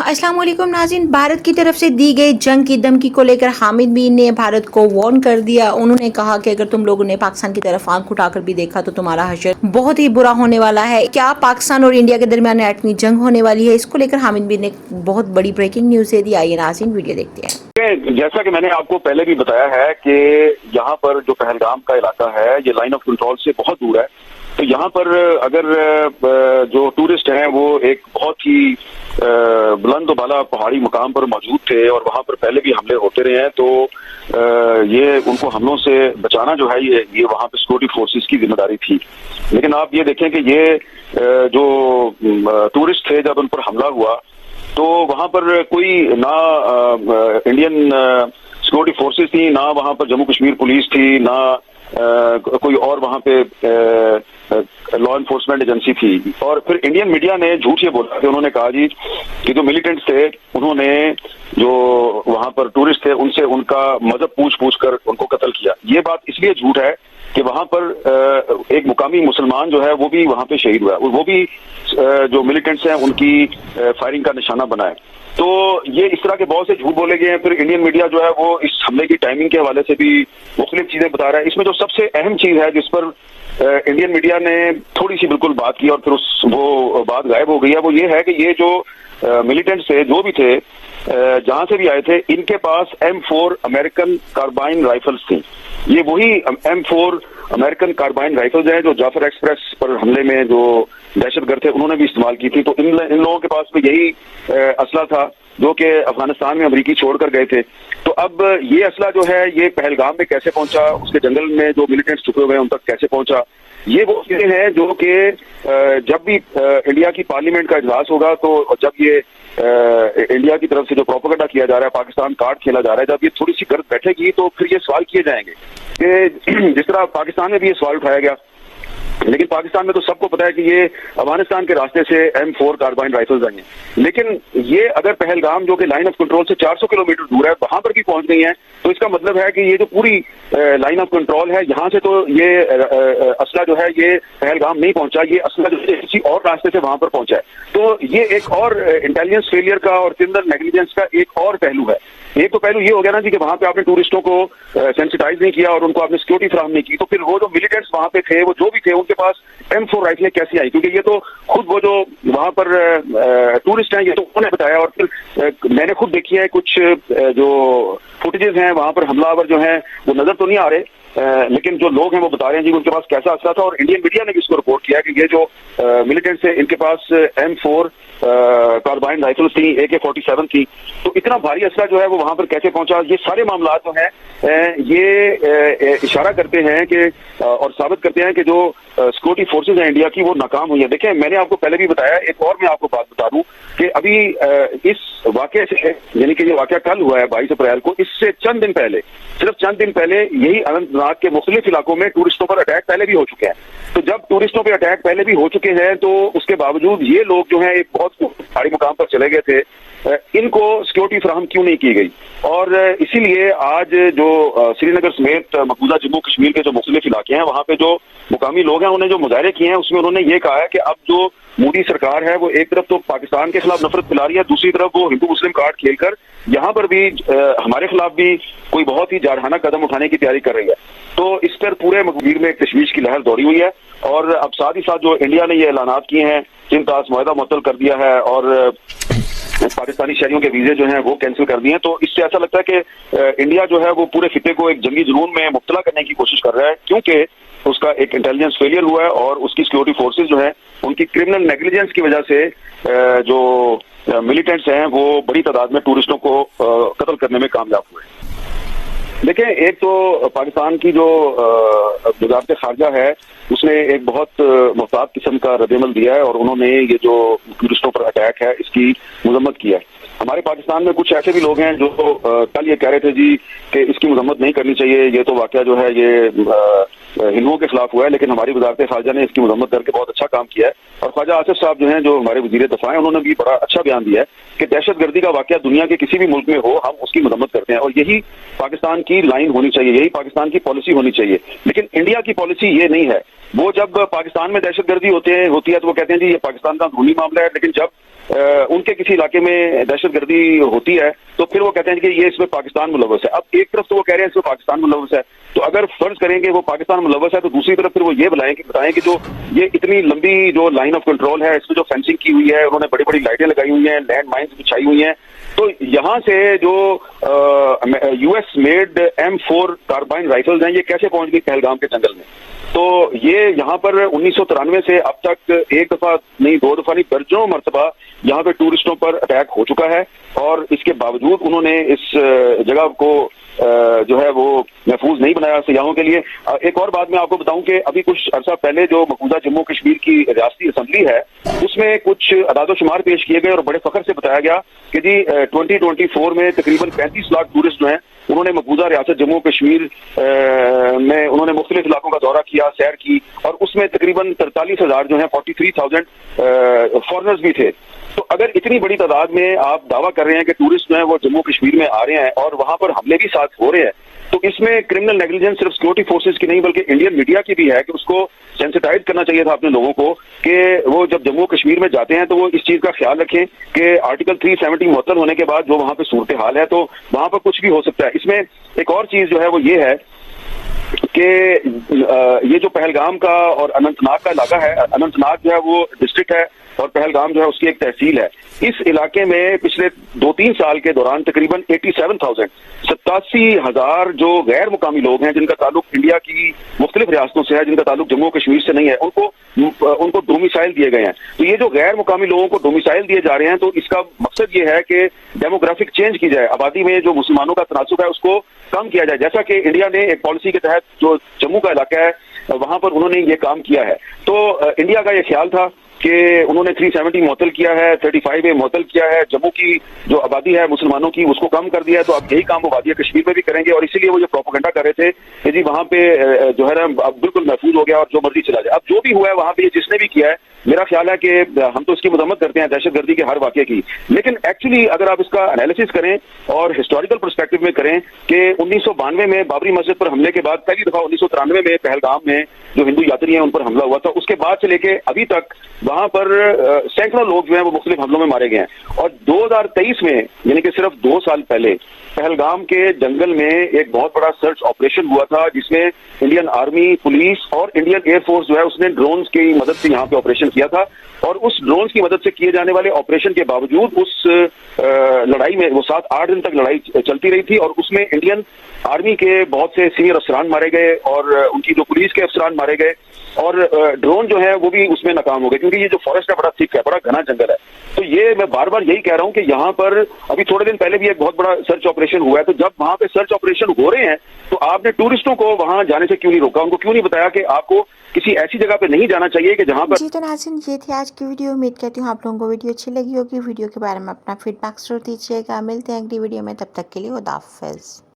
अस्सलाम वालेकुम नाज़रीन। भारत की तरफ से दी गई जंग की धमकी को लेकर हामिद बिन ने भारत को वार्न कर दिया। उन्होंने कहा कि अगर तुम लोगों ने पाकिस्तान की तरफ आंख उठाकर भी देखा तो तुम्हारा हशर बहुत ही बुरा होने वाला है। क्या पाकिस्तान और इंडिया के दरमियान एटमी जंग होने वाली है? इसको लेकर हामिद बिन ने बहुत बड़ी ब्रेकिंग न्यूज दे दी। आइए नाज़रीन वीडियो देखते हैं। जैसा कि मैंने आपको पहले भी बताया है कि यहाँ पर जो पहलगाम का इलाका है ये लाइन ऑफ कंट्रोल से बहुत दूर है। तो यहाँ पर अगर जो टूरिस्ट हैं वो एक बहुत ही बुलंद बाला पहाड़ी मुकाम पर मौजूद थे और वहाँ पर पहले भी हमले होते रहे हैं, तो ये उनको हमलों से बचाना जो है ये वहाँ पे सिक्योरिटी फोर्सेस की जिम्मेदारी थी। लेकिन आप ये देखें कि ये जो टूरिस्ट थे जब उन पर हमला हुआ तो वहां पर कोई ना इंडियन सिक्योरिटी फोर्सेस थी, ना वहां पर जम्मू कश्मीर पुलिस थी, ना कोई और वहां पे लॉ एनफोर्समेंट एजेंसी थी। और फिर इंडियन मीडिया ने झूठ ये बोला कि उन्होंने कहा जी कि जो मिलिटेंट्स थे उन्होंने जो वहां पर टूरिस्ट थे उनसे उनका मजहब पूछ कर उनको कत्ल किया। ये बात इसलिए झूठ है कि वहां पर एक मुकामी मुसलमान जो है वो भी वहां पे शहीद हुआ है और वो भी जो मिलिटेंट्स हैं उनकी फायरिंग का निशाना बना है। तो ये इस तरह के बहुत से झूठ बोले गए हैं। फिर इंडियन मीडिया जो है वो इस हमले की टाइमिंग के हवाले से भी मुख्तलिफ चीजें बता रहा है। इसमें जो सबसे अहम चीज है जिस पर इंडियन मीडिया ने थोड़ी सी बिल्कुल बात की और फिर वो बात गायब हो गई है, वो ये है कि ये जो मिलिटेंट्स थे जो भी थे जहां से भी आए थे, इनके पास M4 अमेरिकन कार्बाइन राइफल्स थी। ये वही M4 अमेरिकन कार्बाइन राइफल्स हैं जो जाफर एक्सप्रेस पर हमले में जो दहशतगर्द थे उन्होंने भी इस्तेमाल की थी। तो इन लोगों के पास भी यही असला था जो कि अफगानिस्तान में अमरीकी छोड़कर गए थे। तो अब ये असला जो है ये पहलगाम में कैसे पहुंचा, उसके जंगल में जो मिलिटेंट्स छुपे हुए हैं उन तक कैसे पहुंचा, ये वो चीजें हैं जो कि जब भी इंडिया की पार्लियामेंट का इजलास होगा तो जब ये इंडिया की तरफ से जो प्रोपेगेंडा किया जा रहा है, पाकिस्तान कार्ड खेला जा रहा है, जब ये थोड़ी सी गर्द बैठेगी तो फिर ये सवाल किए जाएंगे कि जिस तरह पाकिस्तान में भी ये सवाल उठाया गया। लेकिन पाकिस्तान में तो सबको पता है कि ये अफगानिस्तान के रास्ते से M4 कार्बाइन राइफल्स आई हैं। लेकिन ये अगर पहलगाम जो कि लाइन ऑफ कंट्रोल से 400 किलोमीटर दूर है वहां पर भी पहुंच गई है, तो इसका मतलब है कि ये जो पूरी लाइन ऑफ कंट्रोल है यहाँ से तो ये असला जो है ये पहलगाम नहीं पहुंचा, ये असला जो है किसी और रास्ते से वहां पर पहुंचा है। तो ये एक और इंटेलिजेंस फेलियर का और क्रिमिनल नेग्लिजेंस का एक और पहलू है। एक तो पहलू ये हो गया ना जी कि वहां पे आपने टूरिस्टों को सेंसिटाइज नहीं किया और उनको आपने सिक्योरिटी फराहम नहीं की, तो फिर वो जो मिलिटेंट्स वहां पे थे वो जो भी थे उनके पास M4 राइफलें कैसी आई? क्योंकि ये तो खुद वो जो वहां पर टूरिस्ट हैं ये तो उन्होंने बताया और फिर मैंने खुद देखी है कुछ जो फुटेजेस हैं वहां पर हमलावर जो हैं वो नजर तो नहीं आ रहे, लेकिन जो लोग हैं वो बता रहे हैं जी उनके पास कैसा असला था। और इंडियन मीडिया ने भी इसको रिपोर्ट किया कि ये जो मिलिटेंट्स है इनके पास M4 कार्बाइन राइफल्स थी, AK-47 थी। तो इतना भारी असला जो है वो वहां पर कैसे पहुंचा, ये सारे मामला जो हैं ये इशारा करते हैं कि और साबित करते हैं कि जो सिक्योरिटी फोर्सेज हैं इंडिया की वो नाकाम हुई है। देखें मैंने आपको पहले भी बताया, एक और मैं आपको बात बता दूं कि अभी इस वाकये से यानी कि ये वाकया कल हुआ है 22 अप्रैल को, इससे चंद दिन पहले, सिर्फ चंद दिन पहले यही अनंतनाग के मुख्तलिफ इलाकों में टूरिस्टों पर अटैक पहले भी हो चुके हैं। तो जब टूरिस्टों पर अटैक पहले भी हो चुके हैं तो उसके बावजूद ये लोग जो है एक बहुत पहाड़ी मुकाम पर चले गए थे, इनको सिक्योरिटी फराहम क्यों नहीं की गई? और इसीलिए आज जो श्रीनगर समेत मकबूजा जम्मू कश्मीर के जो मुख्तलिफ इलाके हैं वहां पे जो मुकामी लोग हैं उन्हें जो मुजाहरे किए हैं उसमें उन्होंने ये कहा है कि अब जो मोदी सरकार है वो एक तरफ तो पाकिस्तान के खिलाफ नफरत फैला रही है, दूसरी तरफ वो हिंदू मुस्लिम कार्ड खेलकर यहाँ पर भी हमारे खिलाफ भी कोई बहुत ही जारहाना कदम उठाने की तैयारी कर रही है। तो इस पर पूरे मकबूल में एक तशवीश की लहर दौड़ी हुई है। और अब साथ ही साथ जो इंडिया ने ये ऐलानात किए हैं, चीन ताश मुआहदा मुअत्तल कर दिया है और पाकिस्तानी शहरियों के वीजे जो हैं वो कैंसिल कर दिए हैं। तो इससे ऐसा लगता है कि इंडिया जो है वो पूरे खिते को एक जंगी जुनून में मुब्तला करने की कोशिश कर रहा है, क्योंकि उसका एक इंटेलिजेंस फेलियर हुआ है और उसकी सिक्योरिटी फोर्सेज जो है उनकी क्रिमिनल नेग्लिजेंस की वजह से जो मिलिटेंट्स हैं वो बड़ी तादाद में टूरिस्टों को कत्ल करने में कामयाब हुए। देखें, एक तो पाकिस्तान की जो वज़ारत खारजा है उसने एक बहुत मुहतात किस्म का रद्दअमल दिया है और उन्होंने ये जो टूरिस्टों पर अटैक है इसकी मजम्मत की है। हमारे पाकिस्तान में कुछ ऐसे भी लोग हैं जो कल ये कह रहे थे जी कि इसकी मजम्मत नहीं करनी चाहिए, ये तो वाकया जो है ये हिंदुओं के खिलाफ हुआ है, लेकिन हमारी वजारत खारजा ने इसकी मजम्मत करके बहुत अच्छा काम किया है। और ख्वाजा आसिफ साहब जो हैं, जो हमारे वजीर दफा हैं, उन्होंने भी बड़ा अच्छा बयान दिया है कि दहशतगर्दी का वाकया दुनिया के किसी भी मुल्क में हो, हम उसकी मजम्मत करते हैं और यही पाकिस्तान की लाइन होनी चाहिए, यही पाकिस्तान की पॉलिसी होनी चाहिए। लेकिन इंडिया की पॉलिसी ये नहीं है। वो जब पाकिस्तान में दहशतगर्दी होती है तो वो कहते हैं जी ये पाकिस्तान का अंदरूनी मामला है, लेकिन जब उनके किसी इलाके में दहशतगर्दी होती है तो फिर वो कहते हैं कि ये इसमें पाकिस्तान मुलव्वस है। अब एक तरफ तो वो कह रहे हैं इसमें पाकिस्तान मुलव्वस है, तो अगर फर्ज करेंगे वो पाकिस्तान मुलव्वस है तो दूसरी तरफ फिर वो ये बताएं कि जो ये इतनी लंबी जो लाइन ऑफ कंट्रोल है, इसमें जो फेंसिंग की हुई है, उन्होंने बड़ी बड़ी लाइटें लगाई हुई हैं, लैंड माइन्स बिछाई हुई हैं, तो यहाँ से जो US made M4 carbene rifles हैं, ये कैसे पहुंच गई पहलगाम के जंगल में? तो ये यहाँ पर 1993 से अब तक एक दफा नहीं, दो दफा नहीं, दर्जनों मरतबा यहाँ पे टूरिस्टों पर अटैक हो चुका है और इसके बावजूद उन्होंने इस जगह को जो है वो महफूज नहीं बनाया सयाहों के लिए। एक और बात मैं आपको बताऊं कि अभी कुछ अर्सा पहले जो मकबूजा जम्मू कश्मीर की रियासती असम्बली है, उसमें कुछ अदाद-ओ-शुमार पेश किए गए और बड़े फख्र से बताया गया कि जी 2024 में तकरीबन 35 लाख टूरिस्ट जो हैं, उन्होंने मकबूजा रियासत जम्मू कश्मीर में उन्होंने मुख्तलिफ इलाकों का दौरा किया, सैर की, और उसमें तकरीबन 43,000 जो है 43,000 फॉरनर्स भी थे। तो अगर इतनी बड़ी तादाद में आप दावा कर रहे हैं कि टूरिस्ट जो है वो जम्मू कश्मीर में आ रहे हैं और वहां पर हमले भी साथ हो रहे हैं, तो इसमें क्रिमिनल नेग्लिजेंस सिर्फ सिक्योरिटी फोर्सेज की नहीं बल्कि इंडियन मीडिया की भी है कि उसको सेंसिटाइज करना चाहिए था अपने लोगों को कि वो जब जम्मू कश्मीर में जाते हैं तो वो इस चीज का ख्याल रखें कि आर्टिकल 370 मुअत्तल होने के बाद जो वहां पे सूरत हाल है तो वहां पर कुछ भी हो सकता है। इसमें एक और चीज जो है वो ये है कि ये जो पहलगाम का और अनंतनाग का इलाका है, अनंतनाग जो है वो डिस्ट्रिक्ट है और पहलगाम जो है उसकी एक तहसील है। इस इलाके में पिछले 2-3 साल के दौरान तकरीबन 87,000 जो गैर मुकामी लोग हैं, जिनका ताल्लुक इंडिया की मुख्तलिफ रियासतों से है, जिनका ताल्लुक जम्मू कश्मीर से नहीं है, उनको डोमिसाइल दिए गए हैं। तो ये जो गैर मुकामी लोगों को डोमिसाइल दिए जा रहे हैं, तो इसका मकसद ये है कि डेमोग्राफिक चेंज की जाए, आबादी में जो मुसलमानों का तनासुब है उसको कम किया जाए, जैसा कि इंडिया ने एक पॉलिसी के तहत जो जम्मू का इलाका है वहां पर उन्होंने ये काम किया है। तो इंडिया का ये ख्याल था कि उन्होंने 370 मुअत्तल किया है, 35A मुअत्तल किया है, जम्मू की जो आबादी है मुसलमानों की उसको कम कर दिया है, तो अब यही काम वो वादिया कश्मीर में भी करेंगे और इसीलिए वो जो प्रोपेगेंडा कर रहे थे कि जी वहां पे जो है ना अब बिल्कुल महफूज हो गया और जो मर्जी चला जाए। अब जो भी हुआ है वहां पे जिसने भी किया है, मेरा ख्याल है कि हम तो इसकी मजम्मत करते हैं दहशतगर्दी के हर वाकये की, लेकिन एक्चुअली अगर आप इसका एनालिसिस करें और हिस्टोरिकल पर्सपेक्टिव में करें कि 1992 में बाबरी मस्जिद पर हमले के बाद पहली दफा 1993 में पहलगाम में जो हिंदू यात्री हैं उन पर हमला हुआ था, उसके बाद से लेके अभी तक वहां पर सैकड़ों लोग जो हैं वो मुख्तलिफ हमलों में मारे गए हैं। और 2023 में यानी कि सिर्फ 2 साल पहले पहलगाम के जंगल में एक बहुत बड़ा सर्च ऑपरेशन हुआ था, जिसमें इंडियन आर्मी, पुलिस और इंडियन एयरफोर्स जो है उसने ड्रोन्स की मदद से यहाँ पे ऑपरेशन किया था। और उस ड्रोन्स की मदद से किए जाने वाले ऑपरेशन के बावजूद उस लड़ाई में वो 7-8 दिन तक लड़ाई चलती रही थी और उसमें इंडियन आर्मी के बहुत से सीनियर अफसरान मारे गए और उनकी जो पुलिस के अफसरान मारे गए और ड्रोन जो है वो भी उसमें नाकाम हो गए, क्योंकि ये जो फॉरेस्ट है बड़ा थिक है, बड़ा घना जंगल है। तो ये मैं बार बार यही कह रहा हूँ कि यहाँ पर अभी थोड़े दिन पहले भी एक बहुत बड़ा सर्च ऑपरेशन हुआ है, तो जब वहां पे सर्च ऑपरेशन हो रहे हैं तो आपने टूरिस्टों को वहां जाने से क्यों नहीं रोका, उनको क्यों नहीं बताया कि आपको किसी ऐसी जगह पे नहीं जाना चाहिए कि जहां पर। जी तो नाज़रीन, ये थी आज की वीडियो। उम्मीद करती हूँ आप लोगों को वीडियो अच्छी लगी होगी। वीडियो के बारे में अपना फीडबैक जरूर दीजिएगा। मिलते हैं अगली वीडियो में, तब तक के लिए खुदा हाफिज़।